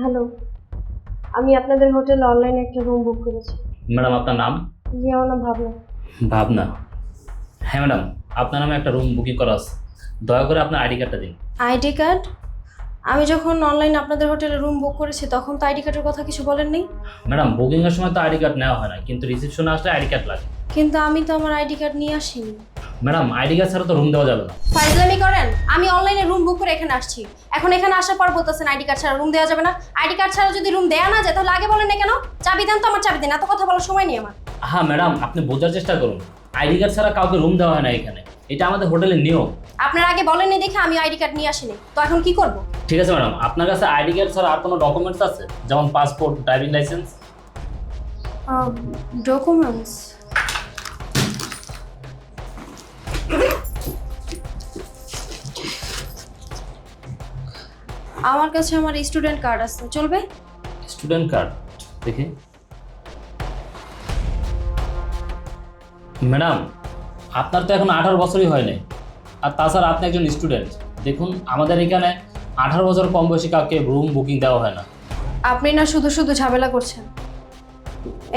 Hello, আমি আপনাদের হোটেলে অনলাইনে একটা রুম বুক করেছি। ম্যাডাম আপনার নাম? জি, আমার নাম ভাবনা। ভাবনা? হ্যাঁ ম্যাডাম, আপনার নামে একটা রুম বুকিং করা আছে। দয়া করে আপনার আইডি কার্ডটা দিন। ID card? আমি যখন অনলাইনে আপনাদের হোটেলে রুম বুক করেছি তখন তো আইডি কার্ডের কথা কিছু বলেননি। ম্যাডাম বুকিংয়ের সময় তো আইডি কার্ড নেওয়া হয় না, কিন্তু রিসেপশনে আসলে আইডি কার্ড লাগে। কিন্তু আমি তো আমার আইডি কার্ড নিয়ে আসিনি। ম্যাডাম আইডি কার্ড ছাড়া তো রুম দেওয়া যাবে না। ফাইজলামি করেন? আমি অনলাইনে রুম বুক করে এখানে আসছি, এখন এখানে আসার পর বলতেছেন আইডি কার্ড ছাড়া রুম দেওয়া যাবে না। আইডি কার্ড ছাড়া যদি রুম দেয়া না যায় তাহলে আগে বলেন না কেন? চাবি দেন তো, আমার চাবি দেন, এত কথা বলার সময় নেই আমার। হ্যাঁ ম্যাডাম, আপনি বোঝার চেষ্টা করুন। আইডি কার্ড ছাড়া কাউকে রুম দেওয়া হয় না এখানে, এটা আমাদের হোটেলের নিয়ম। আপনার আগে বলেননি দেখে আমি আইডি কার্ড নিয়ে আসিনি, তো এখন কি করব? ঠিক আছে ম্যাডাম, আপনার কাছে আইডি কার্ড ছাড়া আর কোনো ডকুমেন্টস আছে, যেমন পাসপোর্ট, ড্রাইভিং লাইসেন্স? ডকুমেন্টস? আমার কাছে আমার স্টুডেন্ট কার্ড আছে, চলবে? স্টুডেন্ট কার্ড দেখি। ম্যাডাম আপনার তো এখন 18 বছরই হয় নাই, আর তাছাড়া আপনি একজন স্টুডেন্ট। দেখুন আমাদের এখানে 18 বছর কম বয়সী কাউকে রুম বুকিং দেওয়া হয় না। আপনি না শুধু শুধু ঝামেলা করছেন।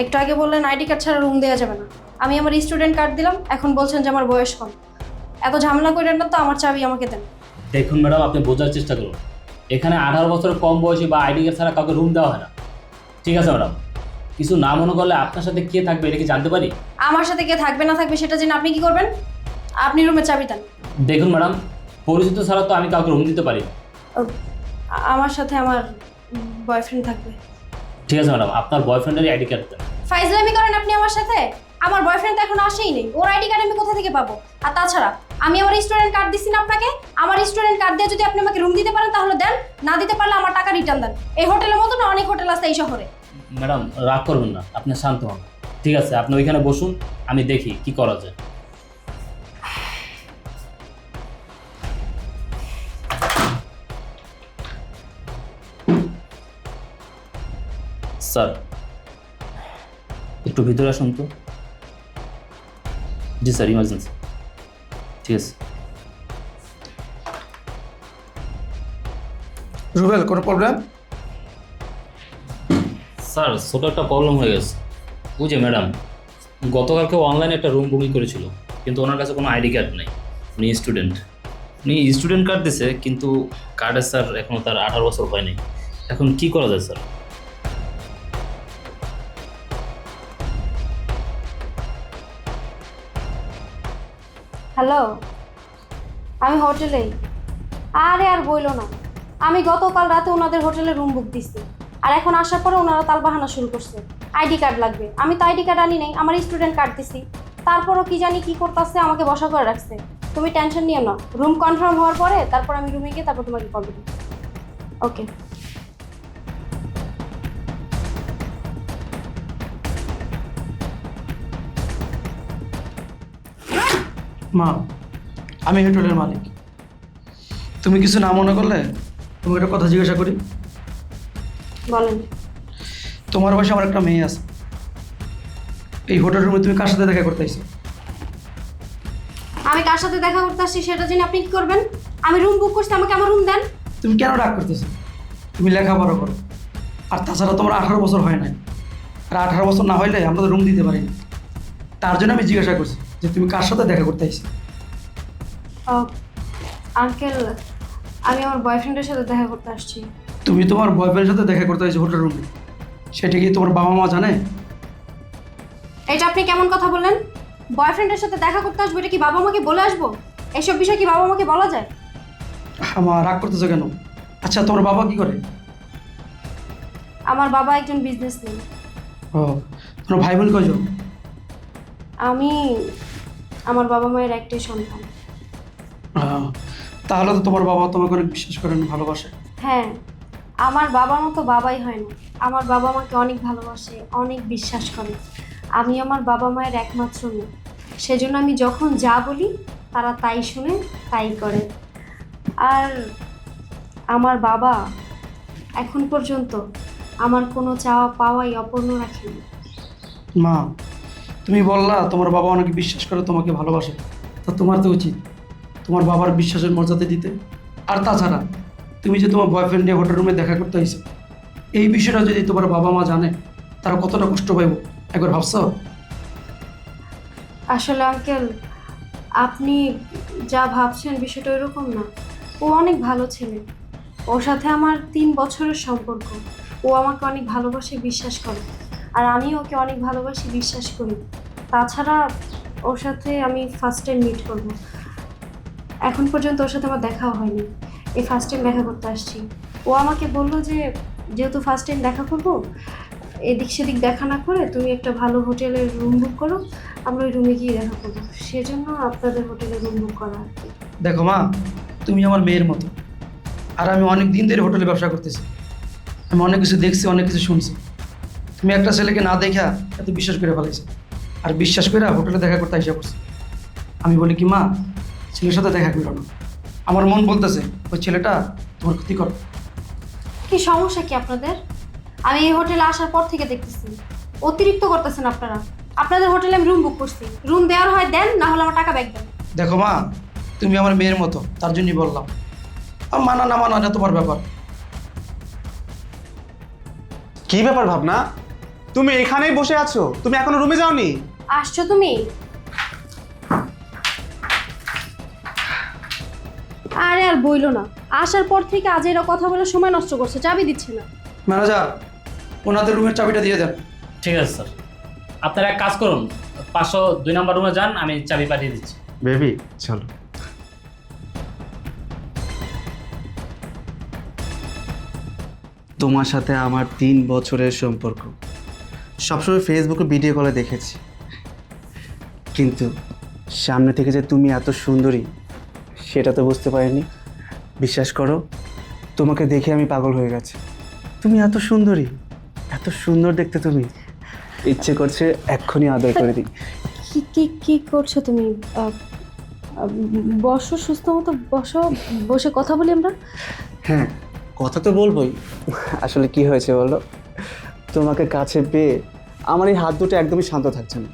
একটু আগে বললেন আইডি কার্ড ছাড়া রুম দেওয়া যাবে না, আমি আমার স্টুডেন্ট কার্ড দিলাম, এখন বলছেন যে আমার বয়স কম। এত ঝামেলা করেন না তো, আমার চাবি আমাকে দেন। দেখুন ম্যাডাম, আপনি বোঝার চেষ্টা করুন, এখানে 18 বছর কম বয়সী বা আইডি কার্ড ছাড়া কাউকে রুম দেওয়া হয় না। ঠিক আছে ম্যাডাম, কিছু না মনে করলে আপনার সাথে কে থাকবে এটা কি জানতে পারি? আমার সাথে কে থাকবে না থাকবে সেটা জেনে আপনি কি করবেন? আপনি রুমের চাবি দেন। দেখুন ম্যাডাম, পরিচিত ছাড়া তো আমি কাউকে রুম দিতে পারি না। ও, আমার সাথে আমার বয়ফ্রেন্ড থাকবে। ঠিক আছে ম্যাডাম, আপনার বয়ফ্রেন্ডেরই আইডি কার্ড দেন। ফাইজলামি করেন আপনি আমার সাথে? আমার বয়ফ্রেন্ড তো এখন আসেই নেই, ওর আইডি কার্ড আমি কোথা থেকে পাবো? আর তাছাড়া আমি আমার স্টুডেন্ট কার্ড দিছি না আপনাকে, আমার স্টুডেন্ট কার্ড দিয়ে যদি আপনি আমাকে রুম দিতে পারেন তাহলে দেন, না দিতে পারলে আমার টাকা রিটার্ন দেন। এই হোটেলের মতো না অনেক হোটেল আছে এই শহরে। ম্যাডাম রাগ করবেন না, আপনি শান্ত হন। ঠিক আছে, আপনি ওইখানে বসুন, আমি দেখি কি করা যায়। স্যার একটু ভিতরে আসুন তো। জি স্যার, ইমার্জেন্সি। ঠিক আছে। রুবেল, কোনো প্রবলেম? স্যার ছোটো একটা প্রবলেম হয়ে গেছে। ওই যে ম্যাডাম গতকালকে অনলাইনে একটা রুম বুকিং করেছিল, কিন্তু ওনার কাছে কোনো আইডি কার্ড নেই। উনি স্টুডেন্ট কার্ড দিছে, কিন্তু কার্ডে স্যার এখনও তার 18 বছর হয়নি। এখন কি করা যায় স্যার? হ্যালো, আমি হোটেলেই। আরে আর বইলো না, আমি গতকাল রাতে ওনাদের হোটেলে রুম বুক দিছি, আর এখন আসার পরে ওনারা তালবাহানা শুরু করছে আইডি কার্ড লাগবে। আমি তো আইডি কার্ড আনি নাই, আমার স্টুডেন্ট কার্ড দিছি। তারপরও কি জানি কি করতেছে, আমাকে বসা করে রাখছে। তুমি টেনশন নিও না, রুম কনফার্ম হওয়ার পরে তারপর আমি রুমে গিয়ে তারপর তোমাকে কল দেবো। ওকে। মা, আমি হোটেলের মালিক। তুমি কিছু না মনে করলে তোমাকে একটা কথা জিজ্ঞাসা করি। বলেন। তোমার বয়সে আমার একটা মেয়ে আছে, এই হোটেল রুমে তুমি কার সাথে দেখা করতে আইছো? আমি কার সাথে দেখা করতে আসছি সেটা জেনে আপনি কি করবেন? আমি রুম বুক করছি, আমাকে আমার রুম দেন। তুমি কেন রাগ করতেছো? তুমি লেখাপড়া করো, আর তাছাড়া তোমার 18 বছর হয় নাই, আর 18 বছর না হইলে আমরা তো রুম দিতে পারি না। তার জন্য আমি জিজ্ঞাসা করছি যে তুমি কার সাথে দেখা করতে আইছো। আঙ্কেল, আমি আমার বয়ফ্রেন্ডের সাথে দেখা করতে আসছি। তুমি তোমার বয়ফ্রেন্ডের সাথে দেখা করতে আইছো হোটেল রুমে, সেটা কি তোমার বাবা মা জানে? এটা আপনি কেমন কথা বললেন? বয়ফ্রেন্ডের সাথে দেখা করতে আসবো এটা কি বাবা মাকে বলে আসবো? এইসব বিষয় কি বাবা মাকে বলা যায়? আমার রাগ করতেছো কেন? আচ্ছা, তোমার বাবা কি করে? আমার বাবা একজন বিজনেসম্যান। ও, তোমার ভাই বোন কয়জন? আমি আমার বাবা মায়ের একটাই সন্তান। তাহলে তো তোমার বাবা তোমাকে অনেক বিশ্বাস করেন, ভালোবাসে। হ্যাঁ, আমার বাবার মতো বাবাই হয় না। আমার বাবা মাকে অনেক ভালোবাসে, অনেক বিশ্বাস করে। আমি আমার বাবা মায়ের একমাত্র মেয়ে, সেজন্য আমি যখন যা বলি তারা তাই শুনে তাই করে। আর আমার বাবা এখন পর্যন্ত আমার কোনো চাওয়া পাওয়াই অপূর্ণ রাখেনি। মা, তুমি বললা তোমার বাবা অনেক বিশ্বাস করে, তোমাকে ভালোবাসে, তা তোমার তো উচিত তোমার বাবার বিশ্বাসের মর্যাদা দিতে। আর তাছাড়া তুমি যে তোমার বয়ফ্রেন্ডে হোটেল রুমে দেখা করতে হয়েছে, এই বিষয়টা যদি তোমার বাবা মা জানে তারা কতটা কষ্ট পাইব একবার ভাবছো? আসলে আঙ্কেল, আপনি যা ভাবছেন বিষয়টা এরকম না। ও অনেক ভালো ছেলে। ওর সাথে আমার 3 বছরের সম্পর্ক। ও আমাকে অনেক ভালোবাসে, বিশ্বাস করে। আর আমি ওকে অনেক ভালোবাসি, বিশ্বাস করি। তাছাড়া ওর সাথে আমি ফার্স্ট টাইম মিট করব। এখন পর্যন্ত ওর সাথে আমার দেখাও হয়নি। এই ফার্স্ট টাইম দেখা করতে আসছি। ও আমাকে বললো যে যেহেতু ফার্স্ট টাইম দেখা করবো, এদিক সেদিক দেখা না করে তুমি একটা ভালো হোটেলের রুম বুক করো, আমরা ওই রুমে গিয়ে দেখা করবো। সেজন্য আপনাদের হোটেলে রুম বুক করা আর কি। দেখো মা, তুমি আমার মেয়ের মতো। আর আমি অনেক দিন ধরে হোটেলে ব্যবসা করতেছি। আমি অনেক কিছু দেখছি, অনেক কিছু শুনছি। তুমি একটা ছেলেকে না দেখা এত বিশ্বাস করে ফেলাইছো, আর বিশ্বাস করে হোটেলে দেখা করতে হিসাব করছো। আমি বলি কি মা, ছেলের সাথে দেখা করো না। আমার মন বলতেছে ওই ছেলেটা তোমার ক্ষতি করো। কি সমস্যা কি আপনাদের? আমি এই হোটেলে আসার পর থেকে দেখতেছি অতিরিক্ত করতেছেন আপনারা। আপনাদের হোটেলে আমি রুম বুক করছি, রুম দেওয়ার হয় দেন, না হলে আমার টাকা ব্যাক দেন। দেখো মা, তুমি আমার মেয়ের মতো, তার জন্যই বললাম। আর মানা না মানা এটা তোমার ব্যাপার। কি ব্যাপার ভাবনা, তুমি এখানেই বসে আছো? তুমি এখনো রুমে যাওনি? আসছো তুমি? আরে আর বইলো না, আসার পর থেকে আজ এরা কথা বলে সময় নষ্ট করছে, চাবি দিচ্ছে না। ম্যানেজার, ওনাদের রুমের চাবিটা দিয়ে দেন। ঠিক আছে স্যার, আপনারা এক কাজ করুন, 502 নম্বর রুমে যান, আমি চাবি পাঠিয়ে দিচ্ছি। বেবি চলো। তোমার সাথে আমার 3 বছরের সম্পর্ক। সবসময় ফেসবুকে ভিডিও কলে দেখেছি, কিন্তু সামনে থেকে যে তুমি এত সুন্দরী সেটা তো বুঝতে পারিনি। বিশ্বাস করো, তোমাকে দেখে আমি পাগল হয়ে গেছি। তুমি এত সুন্দরী, এত সুন্দর দেখতে তুমি, ইচ্ছে করছে এক্ষুনি আদর করে দিই। কি কি কি করছো তুমি? বসো, সুস্থ মতো বসো, বসে কথা বলি আমরা। হ্যাঁ, কথা তো বলবোই। আসলে কি হয়েছে বলো, তোমাকে কাছে পেয়ে আমার এই হাত দুটো একদমই শান্ত থাকছে না।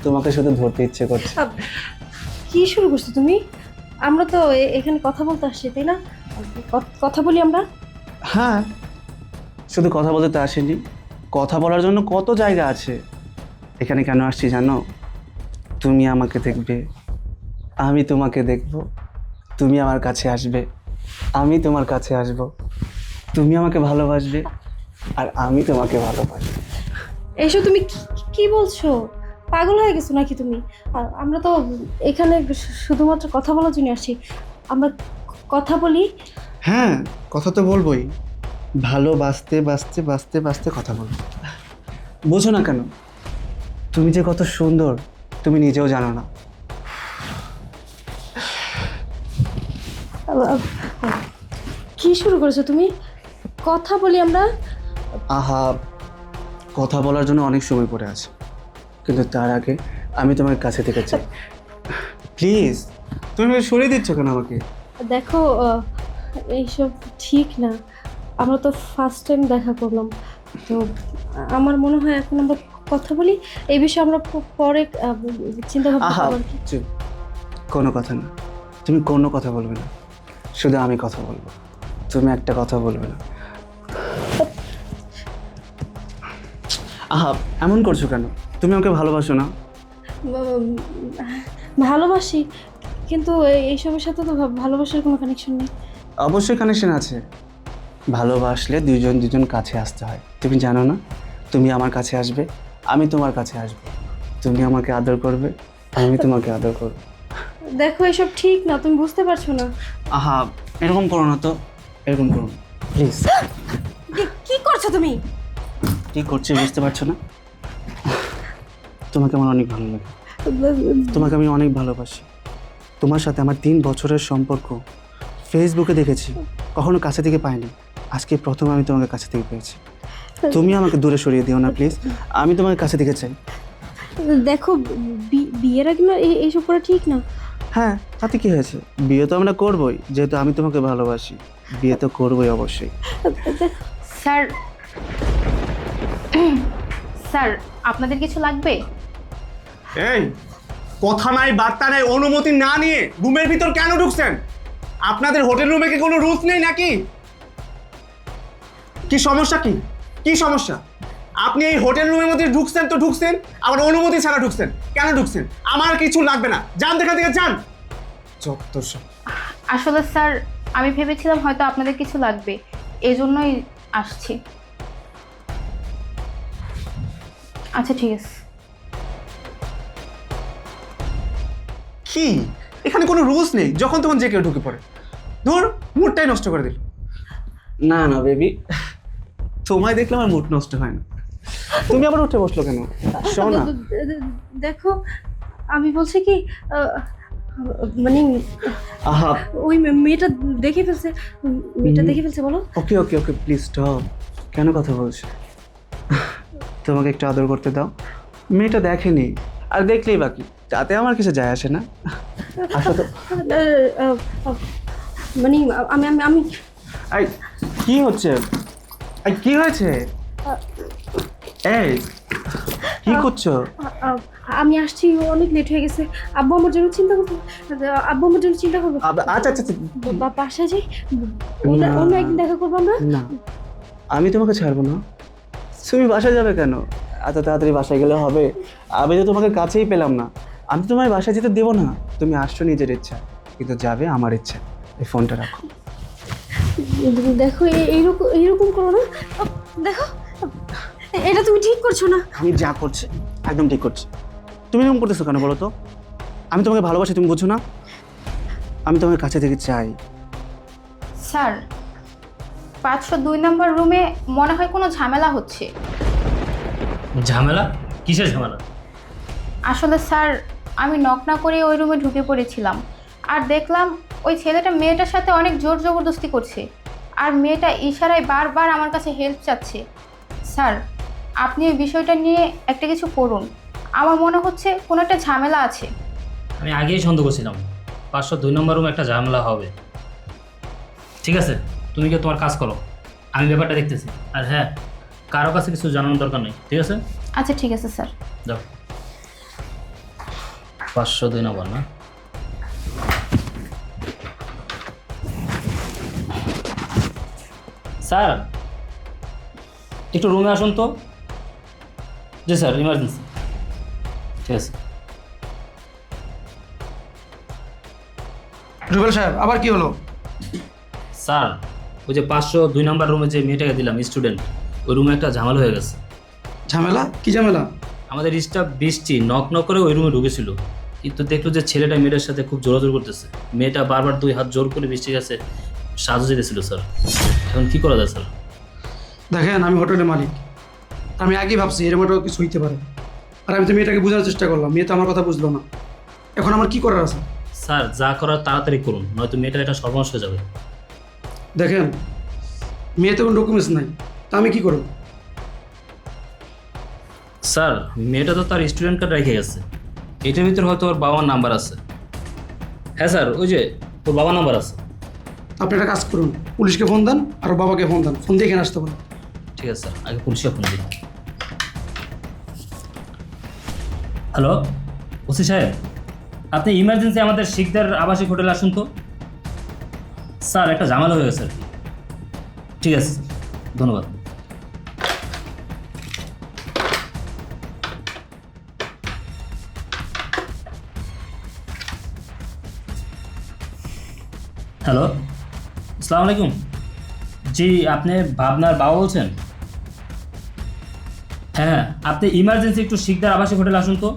তোমাকে শুধু ধরতে ইচ্ছে করছে। কি শুরু করছো তুমি? আমরা তো এখানে কথা বলতে আসছি, তাই না? কথা বলি আমরা। হ্যাঁ, শুধু কথা বলতে তো আসেনি, কথা বলার জন্য কত জায়গা আছে। এখানে কেন আসছি জানো? তুমি আমাকে দেখবে, আমি তোমাকে দেখব। তুমি আমার কাছে আসবে, আমি তোমার কাছে আসব। তুমি আমাকে ভালোবাসবে, আর আমি তোমাকে ভালোবাসবো। এসো, তুমি কি বলছো? পাগল হয়ে গেছো নাকি তুমি? আমরা তো এখানে শুধুমাত্র কথা বলার জন্য আসছি। আমরা কথা বলি। হ্যাঁ, কথা তো বলবোই। ভালোবাসতে বাসতে বাসতে বাসতে কথা বলবো। বোঝো না কেন? তুমি যে কত সুন্দর তুমি নিজেও জানো না। কি শুরু করেছো তুমি? কথা বলি আমরা। আহা, কথা বলার জন্য অনেক সময় পড়ে আছে, কিন্তু তার আগে আমি তোমার কাছে থেকে চাই। প্লিজ, তুমি সরিয়ে দিচ্ছ কেন আমাকে? দেখো, এইসব ঠিক না। আমরা তো ফার্স্ট টাইম দেখা করলাম, তো আমার মনে হয় এখন আমরা কথা বলি। এই বিষয়ে আমরা পরে চিন্তা ভাবনা আহা, করব আর কি। চুপ, কোনো কথা না। তুমি কোনো কথা বলবে না, শুধু আমি কথা বলবো। তুমি একটা কথা বলবে না। আহা, এমন করছো কেন? তুমি আমাকে ভালোবাসো না? ভালোবাসি, কিন্তু এইসবের সাথে তো ভালোবাসার কোনো কানেকশন নেই। অবশ্যই কানেকশন আছে। ভালোবাসলে দুজন দুজন কাছে আসতে হয়, তুমি জানো না? তুমি আমার কাছে আসবে, আমি তোমার কাছে আসবো। তুমি আমাকে আদর করবে, আমি তোমাকে আদর করবো। দেখো, এসব ঠিক না, তুমি বুঝতে পারছো না। আহা, এরকম করো না তো, এরকম করো না প্লিজ। কি করছো তুমি? কি করছি বুঝতে পারছো না? তোমাকে আমার অনেক ভালো লাগে, তোমাকে আমি অনেক ভালোবাসি। তোমার সাথে আমার 3 বছরের সম্পর্ক। ফেসবুকে দেখেছি, কখনো কাছে থেকে পাইনি। আজকে প্রথম আমি তোমাকে কাছে থেকে পেয়েছি। তুমি আমাকে দূরে সরিয়ে দিও না প্লিজ, আমি তোমাকে কাছে থেকে চাই। দেখো, বিয়ের আগে না এইসব করা ঠিক না। হ্যাঁ, তাতে কি হয়েছে? বিয়ে তো আমরা করবোই, যেহেতু আমি তোমাকে ভালোবাসি। বিয়ে তো করবোই অবশ্যই। স্যার, স্যার আপনাদের কিছু লাগবে? এই, কথা নাই বার্তা নাই, অনুমতি না নিয়ে রুমের ভিতর কেন ঢুকছেন? আপনাদের হোটেল রুমে কি কোনো রুলস নেই নাকি? কি সমস্যা কি? কি সমস্যা? আপনি এই হোটেল রুমের মধ্যে ঢুকছেন তো ঢুকছেন, আবার অনুমতি ছাড়া ঢুকছেন। কেন ঢুকছেন? আমার কিছু লাগবে না, যান দেখা থেকে যান। যত সব। আসলে স্যার আমি ভেবেছিলাম হয়তো আপনাদের কিছু লাগবে, এজন্যই আসছি। আচ্ছা ঠিক আছে। কি এখানে কোনো রুলস নেই, যখন তখন যে কেউ ঢুকে পড়ে। ধুর, মুডটাই নষ্ট করে দিল। না না বেবি, তোমায় দেখলে আমার মুড নষ্ট হয় না। তুমি আবার উঠে বসলো কেন? শোনো না। দেখো আমি বলছি কি মানে আহা, ওই মেয়েটা দেখে ফেলছে, মেয়েটা দেখে ফেলছে বলো। ওকে ওকে ওকে প্লিজ স্টপ। কেন কথা বলছো? তোমাকে একটু আদর করতে দাও। মেয়েটা দেখেনি, আর দেখলেই বাকি, তাতে আমার কিছু যায় আসে না। আসো তো। মানে আমি আমি আমি এই কি হচ্ছে? এই কি হয়েছে? এই কি করছো? আমি আসছি, অনেক লেট হয়ে গেছে। আব্বু আমার জন্য চিন্তা করবো, আব্বু আমার জন্য চিন্তা করবো। আচ্ছা আচ্ছা আচ্ছা। বাসায় যাই, না। অন্য একদিন দেখা করবো আমরা। না, আমি তোমাকে ছাড়বো না। তুমি বাসায় যাবে কেন? এত তাড়াতাড়ি বাসায় গেলে হবে? আমি তো তোমাকে কাছেই পেলাম না। আমি তো তোমায় বাসায় যেতে দেবো না। তুমি আসছো নিজের ইচ্ছা, কিন্তু যাবে আমার ইচ্ছা। এই ফোনটা রাখো। দেখো এইরকম এইরকম করো না। দেখো এটা তুমি ঠিক করছো না। আমি যা করছি একদম ঠিক করছি। তুমি এরকম করতেছো কেন বলো তো? আমি তোমাকে ভালোবাসি, তুমি বুঝছো না? আমি তোমার কাছে থেকে চাই। স্যার 502 নম্বর রুমে মনে হয় কোনো ঝামেলা হচ্ছে। ঝামেলা? কিসের ঝামেলা? আসলে স্যার আমি নক না করে ওই রুমে ঢুকে পড়েছিলাম, আর দেখলাম ওই ছেলেটা মেয়েটার সাথে অনেক জোর জবরদস্তি করছে, আর মেয়েটা ইশারায় বারবার আমার কাছে হেল্প চাচ্ছে। স্যার আপনি ওই বিষয়টা নিয়ে একটা কিছু করুন, আমার মনে হচ্ছে কোনো একটা ঝামেলা আছে। আমি আগেই সন্দেহ করছিলাম 502 নম্বর রুমে একটা ঝামেলা হবে। ঠিক আছে, তুমি কি তোমার কাজ করো, আমি ব্যাপারটা দেখতেছি। আর হ্যাঁ, কারো কাছে কিছু জানানোর দরকার নেই, ঠিক আছে? আচ্ছা ঠিক আছে স্যার। যাও। 502 নম্বর না? স্যার একটু রুমে আসুন তো। জি স্যার, ইমার্জেন্সি। ঠিক আছে। রুবেল সাহেব, আবার কি হলো? স্যার ওই যে 502 নম্বর রুমে যে মেয়েটাকে দিলাম স্টুডেন্ট, ওই রুমে একটা ঝামেলা হয়ে গেছে। ঝামেলা? কি ঝামেলা? আমাদের স্টাফ বৃষ্টি নক নক করে ওই রুমে ঢুকেছিল, কিন্তু দেখলো যে ছেলেটা মেয়েটার সাথে খুব জোরাজোর করতেছে। মেয়েটা বারবার 2 হাত জোর করে বৃষ্টির কাছে সাহায্য যেতেছিল। স্যার এখন কী করা যায় স্যার? দেখেন, আমি হোটেলের মালিক, আমি আগেই ভাবছি এর মতো কিছু হইতে পারে। আর আমি তো মেয়েটাকে বোঝানোর চেষ্টা করলাম, মেয়ে তো আমার কথা বুঝলো না। এখন আমার কি করার আছে? স্যার যা করার তাড়াতাড়ি করুন, নয়তো মেয়েটার একটা সর্বনাশ হয়ে যাবে। দেখেন, মেয়েতে কোনো ডকুমেন্টস নাই, তা আমি কি করবো? স্যার মেয়েটা তো তার স্টুডেন্ট কার্ড রেখে গেছে, এটার ভিতরে হয়তো ওর বাবার নাম্বার আছে। হ্যাঁ স্যার, ওই যে ওর বাবার নাম্বার আছে। আপনি একটা কাজ করুন, পুলিশকে ফোন দেন আর ওর বাবাকে ফোন দেন, ফোন দিয়ে এখানে আসতে বলুন। ঠিক আছে স্যার, আগে পুলিশকে ফোন দিই। হ্যালো ওসি সাহেব, আপনি ইমার্জেন্সি আমাদের শিকদার আবাসিক হোটেলে আসুন তো। স্যার একটা ঝামেলা হয়ে গেছে আর কি। ঠিক আছে স্যার, ধন্যবাদ। হ্যালো, আসসালামু আলাইকুম। জি, আপনি ভাবনার বাবা বলছেন? হ্যাঁ, আপনি ইমার্জেন্সি একটু শিকদার আবাসিক হোটেলে আসুন তো।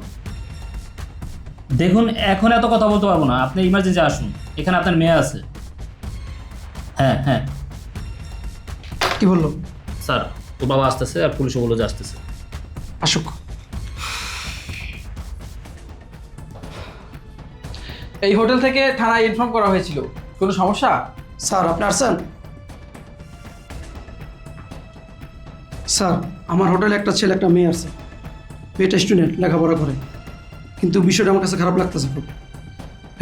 দেখুন এখন এত কথা বলতে পারবো না, আপনি ইমার্জেন্সি আসুন, এখানে আপনার মেয়ে আছে। হ্যাঁ হ্যাঁ কি বললো? স্যার ওর বাবা আসতেছে আর পুলিশও বললো যে আসতেছে। আসুক। এই হোটেল থেকে থানায় ইনফর্ম করা হয়েছিল, কোনো সমস্যা? স্যার আপনি আসছেন? স্যার, আমার হোটেলে একটা ছেলে একটা মেয়ে আছে। মেয়েটা স্টুডেন্ট, লেখাপড়া করে, কিন্তু বিষয়টা আমার কাছে খারাপ লাগতেছে খুব।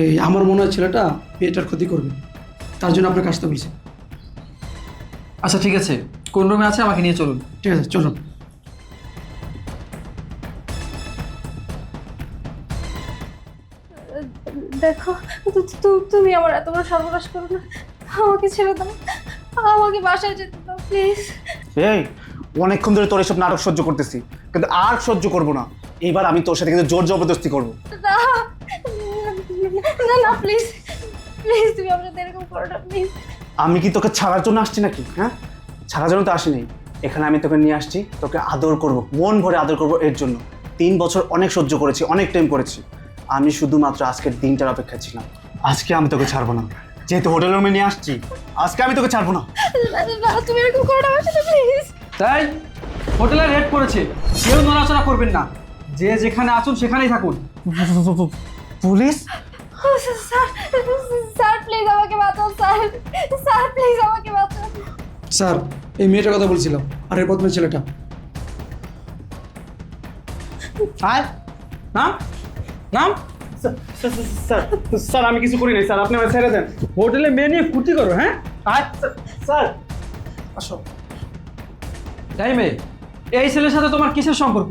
এই আমার মনে হয় ছেলেটা মেয়েটার ক্ষতি করবে, তার জন্য আপনাকে আসতে বলছি। আচ্ছা ঠিক আছে, কোন রুমে আছে আমাকে নিয়ে চলুন। ঠিক আছে, চলুন। দেখো তুমি আমার এত বড় সর্বনাশ করো না, আমাকে ছেড়ে দাও, আমাকে বাসায় যেতে দাও প্লিজ। এই অনেকক্ষণ ধরে তোর এসব নাটক সহ্য করতেছি, কিন্তু আর সহ্য করব না। এবার আমি তোর সাথে কিন্তু জোর জবরদস্তি করবো। না না না প্লিজ প্লিজ, তুমি আমার সাথে এরকম করো না প্লিজ। আমি কি তোকে ছাড়ার জন্য আসছি নাকি? হ্যাঁ, ছাড়ার জন্য তো আসিনি। এখানে আমি তোকে নিয়ে আসছি, তোকে আদর করব, মন ভরে আদর করব। এর জন্য 3 বছর অনেক সহ্য করেছি, অনেক টাইম করেছি। আমি শুধুমাত্র আজকের দিনটার অপেক্ষা ছিলাম। আজকে আমি তোকে ছাড়বো না, যেহেতু হোটেল রুমে নিয়ে আসছি, আজকে আমি তোকে ছাড়বো না। না তুমি এরকম করো না আমার সাথে প্লিজ। তাই হোটেলে রেড করেছে, কেউ নড়াচড়া করবেন না, যে যেখানে আছেন সেখানেই থাকুন। পুলিশ? স্যার স্যার প্লিজ আমাকে বাঁচাও স্যার, স্যার প্লিজ আমাকে বাঁচাও। স্যার, এই মেয়েটার কথা বলছিলাম, আর এই প্রথমে ছেলেটা। আয় নাম নাম। স্যার স্যার আমি কিছু করি নাই স্যার, আপনি আমার ছেড়ে দেন। হোটেলে মেয়ে নিয়ে ফুর্তি করো, হ্যাঁ? আয়। স্যার আসো। তাই মেয়ে, এই ছেলের সাথে তোমার কিসের সম্পর্ক?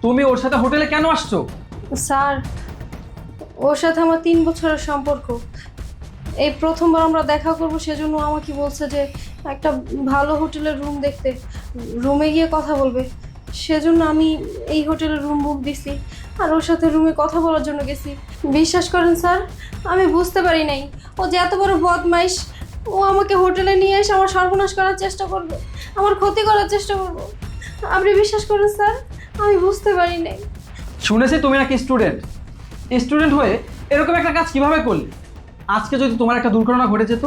তুমি ওর সাথে হোটেলে কেন আসছো? স্যার ওর সাথে আমার 3 বছরের সম্পর্ক। এই প্রথমবার আমরা দেখা করব, সেজন্য আমাকে বলছে যে একটা ভালো হোটেলের রুম দেখতে, রুমে গিয়ে কথা বলবে। সেজন্য আমি এই হোটেলের রুম বুক দিছি আর ওর সাথে রুমে কথা বলার জন্য গেছি। বিশ্বাস করেন স্যার, আমি বুঝতে পারি নাই ও যে এত বড় বদমাইশ। ও আমাকে হোটেলে নিয়ে এসে আমার সর্বনাশ করার চেষ্টা করবে, আমার ক্ষতি করার চেষ্টা করবে। আপনি বিশ্বাস করেন স্যার, আমি বুঝতে পারি নাই। শুনেছি তুমি নাকি স্টুডেন্ট। স্টুডেন্ট হয়ে এরকম একটা কাজ কিভাবে করলে? আজকে যদি তোমার একটা দুর্ঘটনা ঘটে যেত,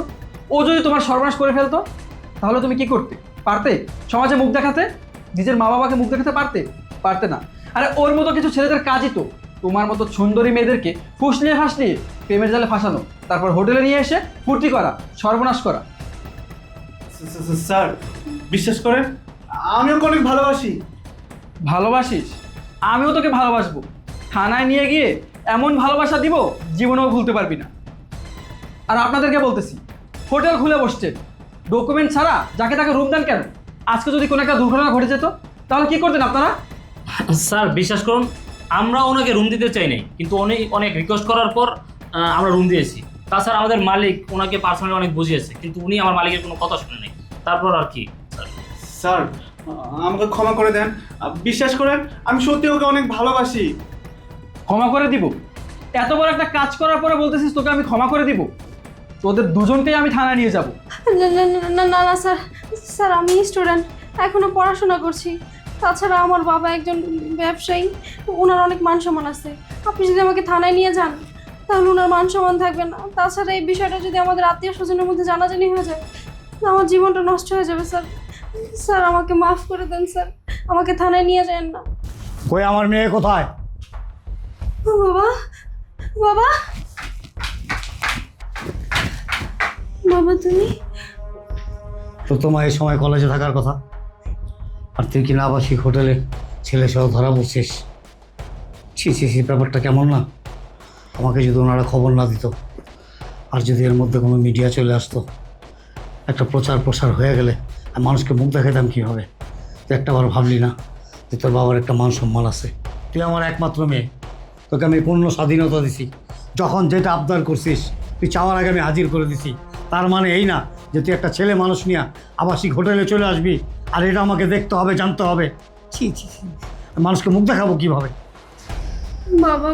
ও যদি তোমার সর্বনাশ করে ফেলতো, তাহলে তুমি কি করতে পারতে? সমাজে মুখ দেখাতে, নিজের মা বাবাকে মুখ দেখাতে পারতে? পারতে না। আরে ওর মতো কিছু ছেলেদের কাজই তো তোমার মতো সুন্দরী মেয়েদেরকে ফুসলিয়ে ফাসলিয়ে প্রেমের জালে ফাঁসানো, তারপর হোটেলে নিয়ে এসে ফুর্তি করা, সর্বনাশ করা। স্যার বিশ্বাস করেন, আমি ওকে অনেক ভালোবাসি। ভালোবাসিস? আমিও তোকে ভালোবাসবো। থানায় নিয়ে গিয়ে এমন ভালোবাসা দিব জীবনেও ভুলতে পারবি না। আর আপনাদেরকে বলতেছি, হোটেল খুলে বসছেন, ডকুমেন্ট ছাড়া যাকে তাকে রুম দেন কেন? আজকে যদি কোনো একটা দুর্ঘটনা ঘটে যেত, তাহলে কি করতেন আপনারা? স্যার বিশ্বাস করুন, আমরা ওনাকে রুম দিতে চাই নাই, কিন্তু অনেক অনেক রিকোয়েস্ট করার পর আমরা রুম দিয়েছি। তাছাড়া আমাদের মালিক ওনাকে পার্সোনালি অনেক বুঝিয়েছে, কিন্তু উনি আমার মালিকের কোনো কথা শুনে নাই। তারপর আর কি স্যার। স্যার আমাকে ক্ষমা করে দেন, বিশ্বাস করেন আমি সত্যি ওকে অনেক ভালোবাসি। ক্ষমা করে দিব? এত বড় একটা কাজ করার পরে বলতেছিস তোকে আমি ক্ষমা করে দিব? তোদের দুজনকেই আমি থানায় নিয়ে যাব। না না না না না না স্যার, স্যার আমি স্টুডেন্ট, এখনো পড়াশোনা করছি। তাছাড়া আমার বাবা একজন ব্যবসায়ী, ওনার অনেক মান সম্মান আছে। আপনি যদি আমাকে থানায় নিয়ে যান, তাহলে ওনার মান সম্মান থাকবে না। তাছাড়া এই বিষয়টা যদি আমাদের আত্মীয় স্বজনের মধ্যে জানাজানি হয়ে যায়, আমার জীবনটা নষ্ট হয়ে যাবে স্যার। স্যার আমাকে মাফ করে দেন স্যার, আমাকে থানায় নিয়ে যান না। কই আমার মেয়ে কোথায়? বাবা বাবা বাবা তুমি? তো তোমার এই সময় কলেজে থাকার কথা, আর তুই কি না আবাসিক হোটেলে ছেলে সহ ধরা পড়ছিস? ছি ছি ছি, ব্যাপারটা কেমন না? আমাকে যদি ওনারা খবর না দিত, আর যদি এর মধ্যে কোনো মিডিয়া চলে আসতো, একটা প্রচার প্রসার হয়ে গেলে আর মানুষকে মুখ দেখাতাম কীভাবে? তুই একটাবার ভাবলি না যে তোর বাবার একটা মান সম্মান আছে? তুই আমার একমাত্র মেয়ে, তোকে আমি পূর্ণ স্বাধীনতা দিছি। যখন যেটা আবদার করছিস তুই চাওয়ার আগে আমি হাজির করে দিছি। তার মানে এই না যে তুই একটা ছেলে মানুষ নিয়ে আবাসিক হোটেলে চলে আসবি আর এটা আমাকে দেখতে হবে, জানতে হবে। ছি ছি ছি, মানুষকে মুখ দেখাবো কীভাবে? বাবা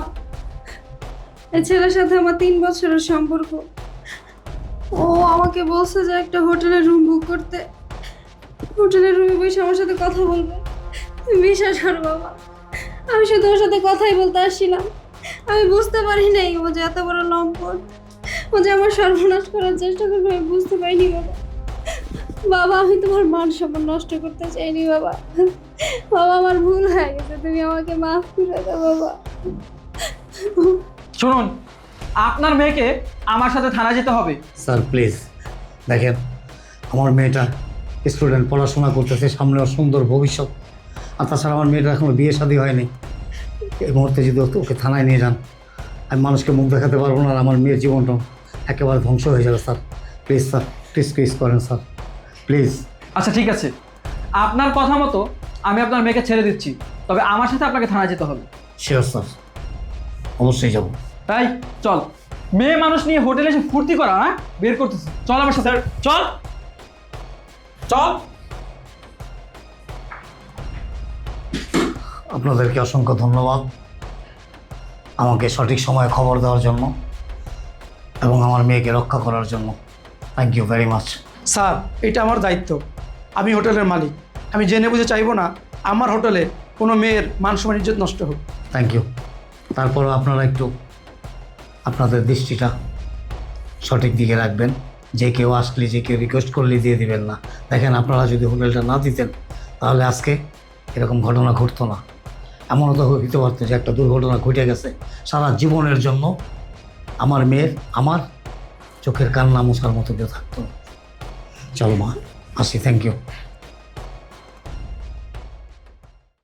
এই ছেলের সাথে আমার 3 বছরের সম্পর্ক। ও আমাকে বলছে যে একটা হোটেলের রুম বুক করতে, হোটেলের রুমে বসে আমার সাথে কথা বলবে। তুমি বিশ্বাস করো বাবা, আমি শুধু ওর সাথে কথাই বলতে আসছিলাম। আমি বুঝতে পারি নাই ও যে এত বড় লম্পট, ও যে আমার সর্বনাশ করার চেষ্টা করবে। আমি বুঝতে পারিনি বাবা। বাবা আমি তোমার মান সম্মান নষ্ট করতে চাইনি বাবা। বাবা আমার ভুল হয়ে গেছে, তুমি আমাকে মাফ করে দাও বাবা। শুনুন, আপনার মেয়েকে আমার সাথে থানায় যেতে হবে। স্যার প্লিজ দেখেন, আমার মেয়েটা স্টুডেন্ট, পড়াশোনা করতেছে, সামনে ওর সুন্দর ভবিষ্যৎ। আর তাছাড়া আমার মেয়েটা এখনো বিয়ে শাদী হয়নি। এই মুহূর্তে যদি ওকে থানায় নিয়ে যান, আমি মানুষকে মুখ দেখাতে পারবো না, আর আমার মেয়ের জীবনটা একেবারে ধ্বংস হয়ে যাবে। স্যার প্লিজ, স্যার প্লিজ করেন স্যার, প্লিজ। আচ্ছা ঠিক আছে, আপনার কথা মতো আমি আপনার মেয়েকে ছেড়ে দিচ্ছি, তবে আমার সাথে আপনাকে থানায় যেতে হবে। শিওর স্যার, অবশ্যই যাবো। তাই চল, মেয়ে মানুষ নিয়ে হোটেলে এসে ফুর্তি করা, হ্যাঁ বের করতেছি। চল আমার সাথে, চল চল। আপনাদেরকে অসংখ্য ধন্যবাদ আমাকে সঠিক সময়ে খবর দেওয়ার জন্য এবং আমার মেয়েকে রক্ষা করার জন্য। Thank you very much. Sir, এটা আমার দায়িত্ব। আমি হোটেলের মালিক, আমি জেনে বুঝে চাইবো না আমার হোটেলে কোনো মেয়ের মান সম্মান ইজ্জত নষ্ট হোক। Thank you. তারপরও আপনারা একটু আপনাদের দৃষ্টিটা সঠিক দিকে রাখবেন। যে কেউ আসলে, যে কেউ রিকোয়েস্ট করলে দিয়ে দিবেন না। দেখেন, আপনারা যদি হোটেলটা না দিতেন তাহলে আজকে এরকম ঘটনা ঘটতো না। এমনও তো হইতে পারতো যে একটা দুর্ঘটনা ঘটে গেছে, সারা জীবনের জন্য আমার মেয়ের, আমার চোখের কান্না মোছার মতো কেউ থাকতো না। চলো মা, আসি। Thank you.